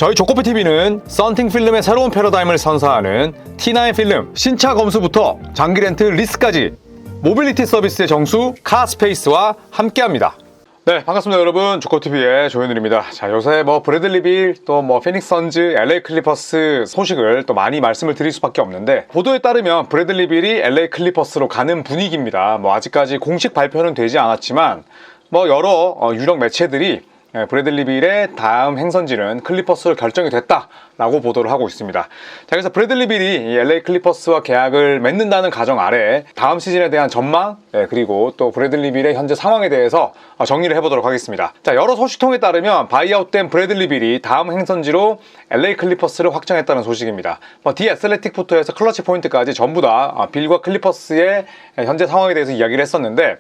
저희 조코피TV는 썬팅 필름의 새로운 패러다임을 선사하는 T9 필름 신차 검수부터 장기 렌트 리스까지 모빌리티 서비스의 정수 카스페이스와 함께합니다. 네, 반갑습니다 여러분. 조코TV의 조현일입니다. 자, 요새 브래들리 빌 또 피닉스 선즈, LA 클리퍼스 소식을 또 많이 말씀을 드릴 수밖에 없는데, 보도에 따르면 브래들리 빌이 LA 클리퍼스로 가는 분위기입니다. 아직까지 공식 발표는 되지 않았지만 여러 유력 매체들이 브래들리 빌의 다음 행선지는 클리퍼스로 결정이 됐다라고 보도를 하고 있습니다. 자, 그래서 브래들리 빌이 이 LA 클리퍼스와 계약을 맺는다는 가정 아래 다음 시즌에 대한 전망, 그리고 또 브래들리 빌의 현재 상황에 대해서 정리를 해보도록 하겠습니다. 자, 여러 소식통에 따르면 바이아웃된 브래들리 빌이 다음 행선지로 LA 클리퍼스를 확정했다는 소식입니다. 디 애슬레틱부터 해서 클러치 포인트까지 전부 다 빌과 클리퍼스의 현재 상황에 대해서 이야기를 했었는데,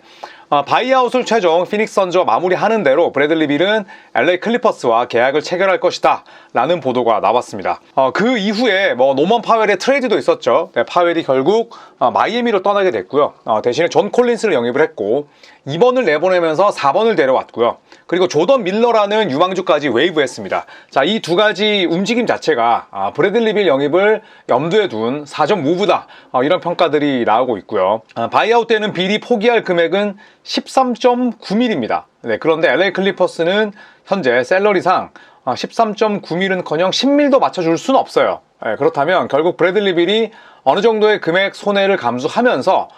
바이아웃을 최종 피닉스 선즈와 마무리하는 대로 브래들리 빌은 LA 클리퍼스와 계약을 체결할 것이다 라는 보도가 나왔습니다. 그 이후에 노먼 파웰의 트레이드도 있었죠. 네, 파웰이 결국 마이애미로 떠나게 됐고요. 대신에 존 콜린스를 영입을 했고 2번을 내보내면서 4번을 데려왔고요. 그리고 조던 밀러라는 유망주까지 웨이브했습니다. 자, 이 두 가지 움직임 자체가 브래들리 빌 영입을 염두에 둔 사전 무브다, 이런 평가들이 나오고 있고요. 바이아웃 때는 빌이 포기할 금액은 13.9밀입니다. 네, 그런데 LA 클리퍼스는 현재 샐러리상 13.9밀은커녕 10밀도 맞춰줄 수는 없어요. 네, 그렇다면 결국 브래들리 빌이 어느 정도의 금액 손해를 감수하면서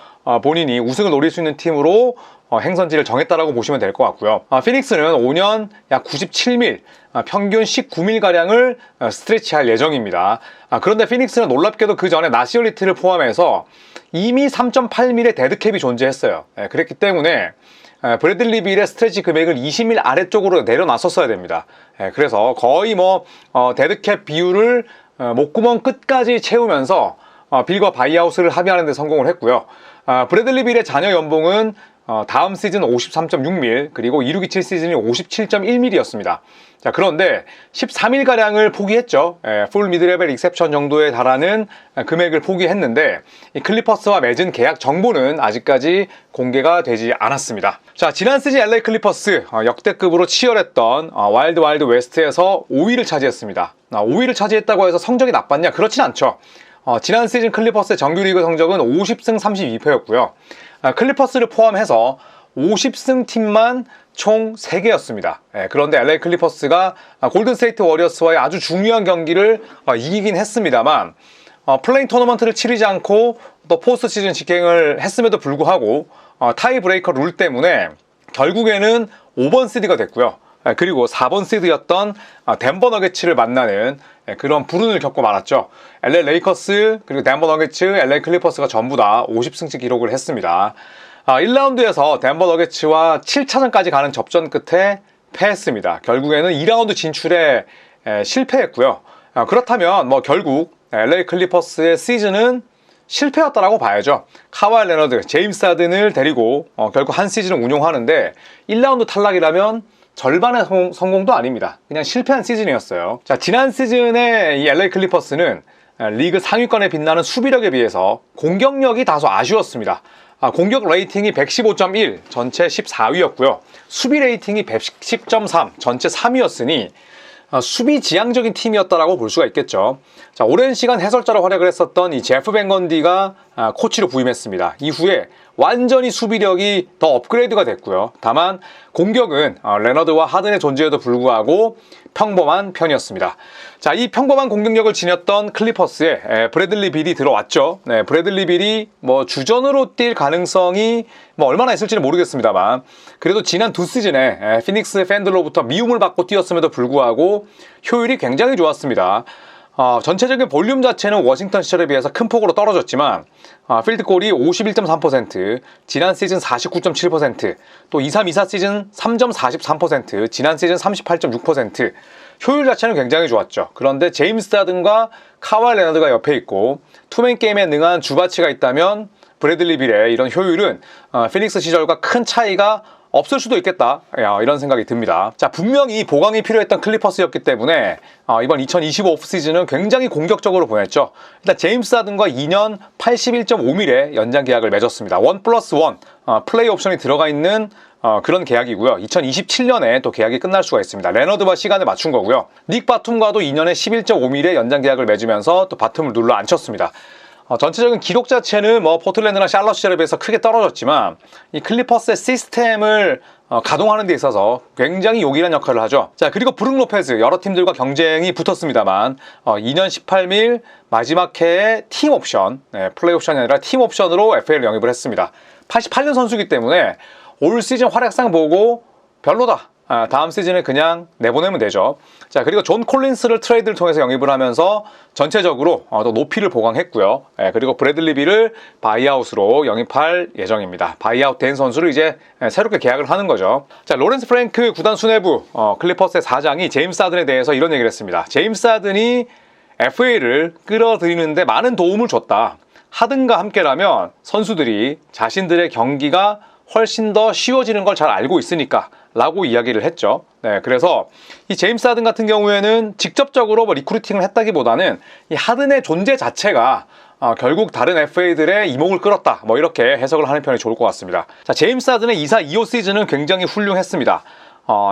본인이 우승을 노릴 수 있는 팀으로 행선지를 정했다라고 보시면 될 것 같고요. 피닉스는 5년 약 97밀, 평균 19밀가량을 스트레치할 예정입니다. 그런데 피닉스는 놀랍게도 그 전에 나시얼리티를 포함해서 이미 3.8밀의 데드캡이 존재했어요. 그랬기 때문에 브래들리 빌의 스트레치 금액을 20밀 아래쪽으로 내려놨었어야 됩니다. 그래서 거의 데드캡 비율을 목구멍 끝까지 채우면서 빌과 바이아웃을 합의하는 데 성공을 했고요. 브래들리 빌의 잔여 연봉은 다음 시즌 53.6밀, 그리고 2627 시즌이 57.1밀이었습니다. 자, 그런데 14밀가량을 포기했죠. 풀 미드레벨 익셉션 정도에 달하는 금액을 포기했는데, 이 클리퍼스와 맺은 계약 정보는 아직까지 공개가 되지 않았습니다. 자, 지난 시즌 LA 클리퍼스 역대급으로 치열했던 와일드 웨스트에서 5위를 차지했습니다. 5위를 차지했다고 해서 성적이 나빴냐? 그렇진 않죠. 지난 시즌 클리퍼스의 정규리그 성적은 50승 32패였고요. 클리퍼스를 포함해서 50승 팀만 총 3개였습니다. 그런데 LA 클리퍼스가 골든스테이트 워리어스와의 아주 중요한 경기를 이기긴 했습니다만, 플레잉 토너먼트를 치르지 않고 또 포스트 시즌 직행을 했음에도 불구하고 타이 브레이커 룰 때문에 결국에는 5번 시드가 됐고요. 그리고 4번 시드였던 덴버 너게츠를 만나는 그런 불운을 겪고 말았죠. LA 레이커스, 그리고 덴버 너게츠, LA 클리퍼스가 전부 다 50승치 기록을 했습니다. 1라운드에서 덴버 너게츠와 7차전까지 가는 접전 끝에 패했습니다. 결국에는 2라운드 진출에 실패했고요. 그렇다면 결국 LA 클리퍼스의 시즌은 실패였다라고 봐야죠. 카와이 레너드, 제임스 하든을 데리고 결국 한 시즌을 운용하는데 1라운드 탈락이라면 절반의 성공도 아닙니다. 그냥 실패한 시즌이었어요. 자, 지난 시즌에 이 LA 클리퍼스는 리그 상위권에 빛나는 수비력에 비해서 공격력이 다소 아쉬웠습니다. 공격 레이팅이 115.1, 전체 14위였고요. 수비 레이팅이 110.3, 전체 3위였으니 수비 지향적인 팀이었다라고 볼 수가 있겠죠. 자, 오랜 시간 해설자로 활약을 했었던 이 제프 벤 건디가 코치로 부임했습니다. 이후에 완전히 수비력이 더 업그레이드가 됐고요. 다만 공격은 레너드와 하든의 존재에도 불구하고 평범한 편이었습니다. 자, 이 평범한 공격력을 지녔던 클리퍼스에 브래들리 빌이 들어왔죠. 네, 브래들리 빌이 주전으로 뛸 가능성이 얼마나 있을지는 모르겠습니다만, 그래도 지난 두 시즌에 피닉스 팬들로부터 미움을 받고 뛰었음에도 불구하고 효율이 굉장히 좋았습니다. 전체적인 볼륨 자체는 워싱턴 시절에 비해서 큰 폭으로 떨어졌지만 필드골이 51.3%, 지난 시즌 49.7%, 또 23-24 시즌 3.43%, 지난 시즌 38.6%, 효율 자체는 굉장히 좋았죠. 그런데 제임스 하든과 카와이 레너드가 옆에 있고 투맨 게임에 능한 주바치가 있다면 브래들리 빌의 이런 효율은 피닉스 시절과 큰 차이가 없을 수도 있겠다, 이런 생각이 듭니다. 자, 분명히 보강이 필요했던 클리퍼스였기 때문에 이번 2025 오프시즌은 굉장히 공격적으로 보냈죠. 일단 제임스 하든과 2년 81.5밀의 연장 계약을 맺었습니다. 1+1 플레이 옵션이 들어가 있는 그런 계약이고요. 2027년에 또 계약이 끝날 수가 있습니다. 레너드와 시간을 맞춘 거고요. 닉 바툼과도 2년에 11.5밀의 연장 계약을 맺으면서 또 바툼을 눌러 앉혔습니다. 전체적인 기록 자체는 뭐 포틀랜드나 샬럿시절에 비해서 크게 떨어졌지만 이 클리퍼스의 시스템을 가동하는 데 있어서 굉장히 요긴한 역할을 하죠. 자, 그리고 브룩 로페즈 여러 팀들과 경쟁이 붙었습니다만 2년 18밀 마지막 해에 팀 옵션, 플레이 옵션이 아니라 팀 옵션으로 FA를 영입을 했습니다. 88년 선수이기 때문에 올 시즌 활약상 보고 별로다, 다음 시즌에 그냥 내보내면 되죠. 자, 그리고 존 콜린스를 트레이드를 통해서 영입을 하면서 전체적으로 또 높이를 보강했고요. 그리고 브래들리 빌을 바이아웃으로 영입할 예정입니다. 바이아웃 된 선수를 이제 새롭게 계약을 하는 거죠. 자, 로렌스 프랭크 구단 수뇌부 클리퍼스의 사장이 제임스 하든에 대해서 이런 얘기를 했습니다. 제임스 하든이 FA를 끌어들이는데 많은 도움을 줬다. 하든과 함께라면 선수들이 자신들의 경기가 훨씬 더 쉬워지는 걸 잘 알고 있으니까 라고 이야기를 했죠. 그래서 이 제임스 하든 같은 경우에는 직접적으로 리크루팅을 했다기보다는 이 하든의 존재 자체가 결국 다른 FA들의 이목을 끌었다, 이렇게 해석을 하는 편이 좋을 것 같습니다. 자, 제임스 하든의 2사 2호 시즌은 굉장히 훌륭했습니다.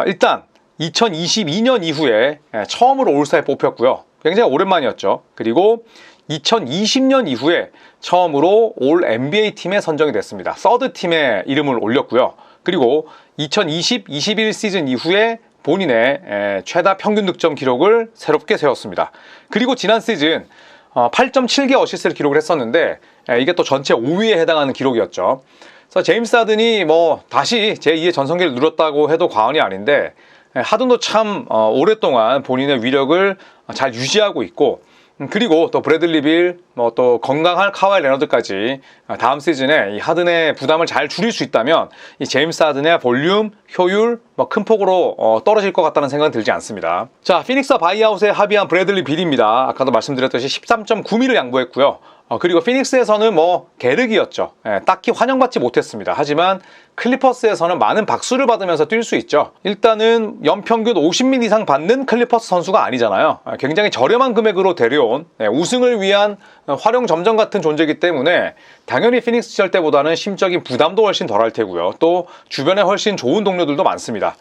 일단 2022년 이후에 처음으로 올스타에 뽑혔고요. 굉장히 오랜만이었죠. 그리고 2020년 이후에 처음으로 올 NBA 팀에 선정이 됐습니다. 서드 팀에 이름을 올렸고요. 그리고 2020-21 시즌 이후에 본인의 최다 평균 득점 기록을 새롭게 세웠습니다. 그리고 지난 시즌 8.7개 어시스트를 기록을 했었는데 이게 또 전체 5위에 해당하는 기록이었죠. 그래서 제임스 하든이 다시 제2의 전성기를 누렸다고 해도 과언이 아닌데, 하든도 참 오랫동안 본인의 위력을 잘 유지하고 있고, 그리고 또 브래들리 빌, 또 건강한 카와이 레너드까지 다음 시즌에 이 하든의 부담을 잘 줄일 수 있다면 이 제임스 하든의 볼륨, 효율 큰 폭으로 떨어질 것 같다는 생각은 들지 않습니다. 자, 피닉스와 바이아웃에 합의한 브래들리 빌입니다. 아까도 말씀드렸듯이 13.9밀을 양보했고요. 그리고 피닉스에서는 계륵이었죠. 딱히 환영받지 못했습니다. 하지만 클리퍼스에서는 많은 박수를 받으면서 뛸 수 있죠. 일단은 연평균 50밀 이상 받는 클리퍼스 선수가 아니잖아요. 굉장히 저렴한 금액으로 데려온 우승을 위한 활용 점정 같은 존재이기 때문에 당연히 피닉스 시절 때보다는 심적인 부담도 훨씬 덜할 테고요. 또 주변에 훨씬 좋은 동료들도 많습니다.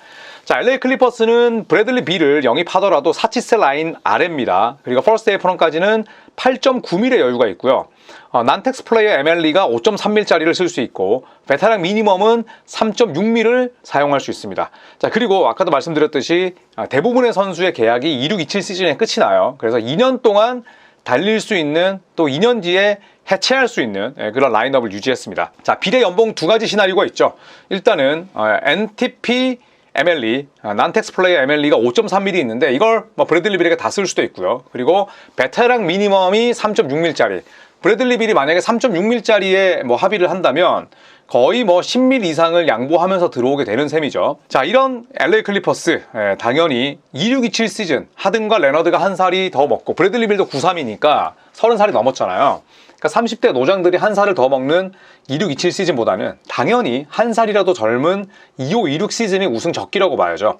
자, LA 클리퍼스는 브래들리 빌을 영입하더라도 사치세 라인 아래입니다. 그리고 퍼스트 에이프런까지는 8.9밀의 여유가 있고요. 난텍스 플레이어 MLE가 5.3밀짜리를 쓸 수 있고 베테랑 미니멈은 3.6밀을 사용할 수 있습니다. 자, 그리고 아까도 말씀드렸듯이 대부분의 선수의 계약이 26-27 시즌에 끝이 나요. 그래서 2년 동안 달릴 수 있는, 또 2년 뒤에 해체할 수 있는 그런 라인업을 유지했습니다. 자, 빌의 연봉 두 가지 시나리오가 있죠. 일단은 NTP MLE, 난텍스 플레이어 MLE가 5.3mm 있는데 이걸 브래들리 빌에게 다 쓸 수도 있고요. 그리고 베테랑 미니멈이 3.6밀짜리, 브래들리 빌이 만약에 3.6밀짜리에 합의를 한다면 거의 10밀 이상을 양보하면서 들어오게 되는 셈이죠. 자, 이런 LA 클리퍼스, 당연히 26-27 시즌 하든과 레너드가 한 살이 더 먹고 브래들리 빌도 93이니까 30살이 넘었잖아요. 그러니까 30대 노장들이 한 살을 더 먹는 26-27 시즌보다는 당연히 한 살이라도 젊은 25-26 시즌이 우승 적기라고 봐야죠.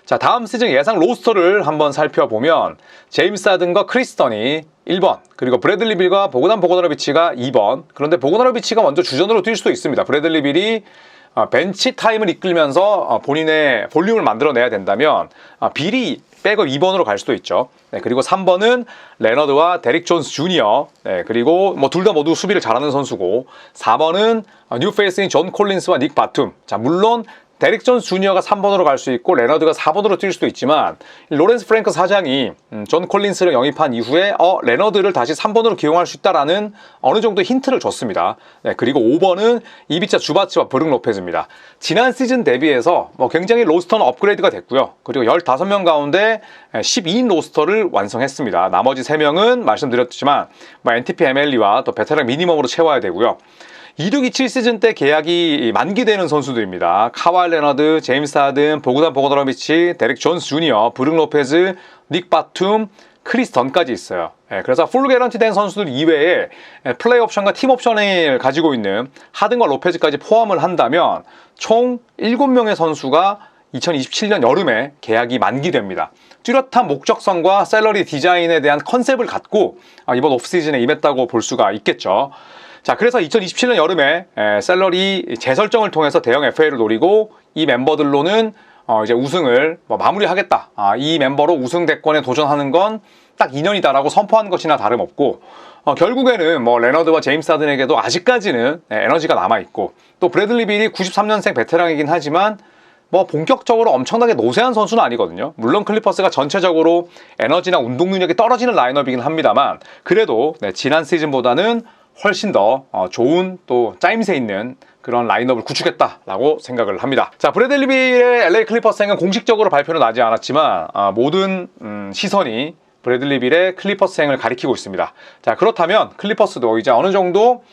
자, 다음 시즌 예상 로스터를 한번 살펴보면 제임스 하든과 크리스 던이 1번, 그리고 브래들리 빌과 보그단 보고다노비치가 2번. 그런데 보고다노비치가 먼저 주전으로 뛸 수도 있습니다. 브래들리 빌이 벤치 타임을 이끌면서 본인의 볼륨을 만들어내야 된다면 빌이 백업 2번으로 갈 수도 있죠. 그리고 3번은 레너드와 데릭 존스 주니어, 그리고 둘 다 모두 수비를 잘하는 선수고, 4번은 뉴페이스인 존 콜린스와 닉 바툼. 자, 물론 데릭 존스 주니어가 3번으로 갈 수 있고 레너드가 4번으로 뛸 수도 있지만 로렌스 프랭크 사장이 존 콜린스를 영입한 이후에 레너드를 다시 3번으로 기용할 수 있다라는 어느 정도 힌트를 줬습니다. 그리고 5번은 이비차 주바치와 브룩 로페즈입니다. 지난 시즌 대비해서 굉장히 로스터는 업그레이드가 됐고요. 그리고 15명 가운데 12인 로스터를 완성했습니다. 나머지 3명은 말씀드렸지만 NTP MLE와 또 베테랑 미니멈으로 채워야 되고요. 26-27 시즌 때 계약이 만기되는 선수들입니다. 카와이 레너드, 제임스 하든, 보그단 보고다노비치, 데릭 존스 주니어, 브룩 로페즈, 닉 바툼, 크리스 던까지 있어요. 그래서 풀 개런티 된 선수들 이외에 플레이 옵션과 팀 옵션을 가지고 있는 하든과 로페즈까지 포함을 한다면 총 7명의 선수가 2027년 여름에 계약이 만기됩니다. 뚜렷한 목적성과 샐러리 디자인에 대한 컨셉을 갖고 이번 오프시즌에 임했다고 볼 수가 있겠죠. 자, 그래서 2027년 여름에 셀러리 재설정을 통해서 대형 FA를 노리고 이 멤버들로는 이제 우승을 마무리하겠다. 이 멤버로 우승 대권에 도전하는 건 딱 2년이다라고 선포한 것이나 다름없고, 결국에는 레너드와 제임스 하든에게도 아직까지는 에너지가 남아있고, 또 브래들리 빌이 93년생 베테랑이긴 하지만 본격적으로 엄청나게 노쇠한 선수는 아니거든요. 물론 클리퍼스가 전체적으로 에너지나 운동 능력이 떨어지는 라인업이긴 합니다만, 그래도 지난 시즌보다는 훨씬 더 좋은 또 짜임새 있는 그런 라인업을 구축했다라고 생각을 합니다. 자, 브래들리 빌의 LA 클리퍼스행은 공식적으로 발표는 나지 않았지만 모든 시선이 브래들리 빌의 클리퍼스행을 가리키고 있습니다. 자, 그렇다면 클리퍼스도 이제 어느 정도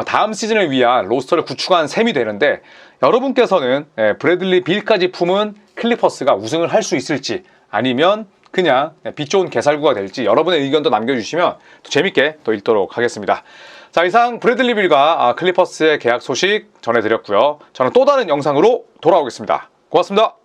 다음 시즌을 위한 로스터를 구축한 셈이 되는데, 여러분께서는 브래들리 빌까지 품은 클리퍼스가 우승을 할 수 있을지, 아니면 그냥 빛 좋은 개살구가 될지 여러분의 의견도 남겨주시면 또 재밌게 또 읽도록 하겠습니다. 자, 이상 브래들리 빌과 클리퍼스의 계약 소식 전해드렸고요. 저는 또 다른 영상으로 돌아오겠습니다. 고맙습니다.